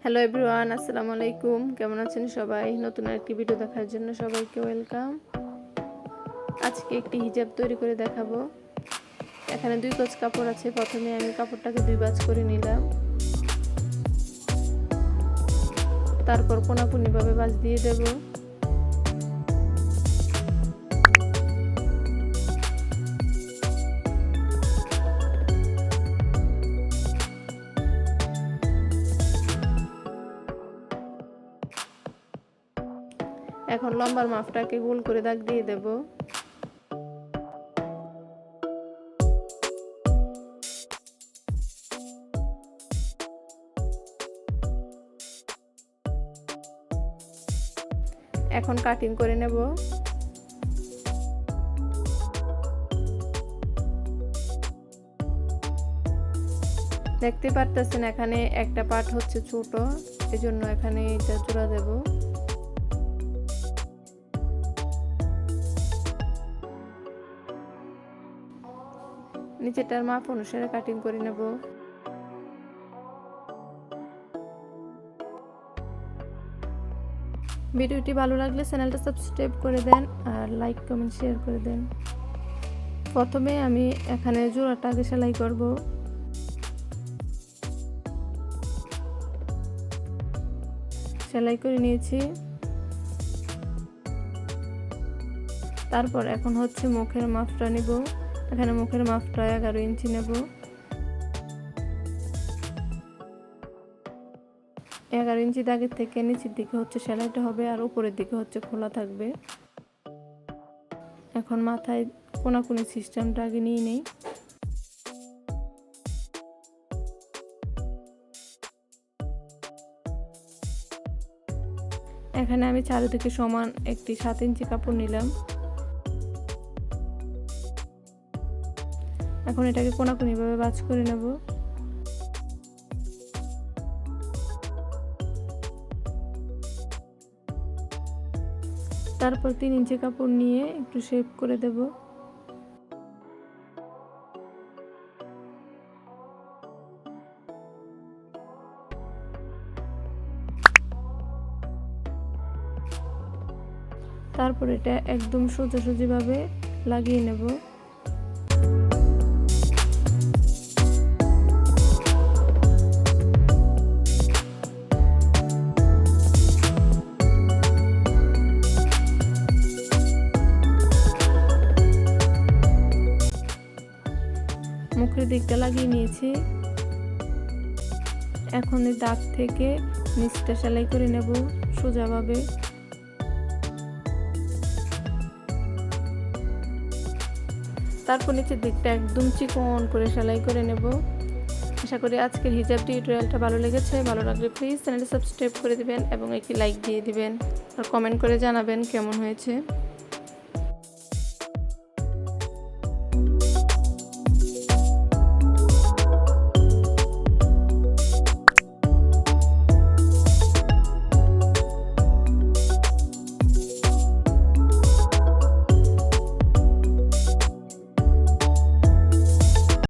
Hello everyone, আসসালামু আলাইকুম। কেমন আছেন সবাই? নতুন একটি ভিডিও দেখার জন্য সবাইকে ওয়েলকাম। আজকে একটি হিজাব তৈরি করে দেখাবো। এখানে 2 গজ কাপড় আছে। প্রথমে আমি কাপড়টাকে 2 ভাঁজ করে নিলাম, তারপর কোনাকুনিভাবে ভাঁজ দিয়ে দেব। এখন লম্বার মাপটাকে গোল করে দাগ দিয়ে দেব। এখন কাটিং করে নেব। দেখতে পারতেছেন এখানে একটা পার্ট হচ্ছে ছোট, এজন্য এখানে এটা জোড়া দেব। নিচেরটার মাপ অনুসারে কাটিং করে নেব। ভিডিওটি ভালো লাগলে চ্যানেলটা সাবস্ক্রাইব করে দেন আর লাইক কমেন্ট শেয়ার করে দেন। প্রথমে আমি এখানে জোড়াটা আগে সেলাই করব। সেলাই করে নিয়েছি। তারপর এখন হচ্ছে মুখের মাপটা নিব। এখানে মুখের মাপটা 11 ইঞ্চি নেব। 11 ইঞ্চি দাগের থেকে নিচের দিকে হচ্ছে সেলাইটা হবে আর উপরের দিকে হচ্ছে খোলা থাকবে। এখন মাথায় কোনাকুনি সিস্টেমটা আগে নিয়ে নেই। এখানে আমি চারিদিকে সমান একটি 7 ইঞ্চি কাপড় নিলাম। এখন এটাকে কোনাকুনিভাবে ভাঁজ করে নেব। তারপর 3 ইঞ্চি কাপড় নিয়ে একটু শেপ করে দেব। তারপর এটা একদম সোজাসুজিভাবে লাগিয়ে নেব। মুখের দিকটা লাগিয়ে নিয়েছি। এখন এই দাগ থেকে নিচটা সেলাই করে নেব সোজাভাবে। তারপর নিচের দিকটা একদম চিকন করে সেলাই করে নেব। আশা করি আজকের হিজাব টিউটোরিয়ালটা ভালো লেগেছে। ভালো লাগলে প্লিজ চ্যানেলটা সাবস্ক্রাইব করে দিবেন এবং একটি লাইক দিয়ে দিবেন আর কমেন্ট করে জানাবেন কেমন হয়েছে।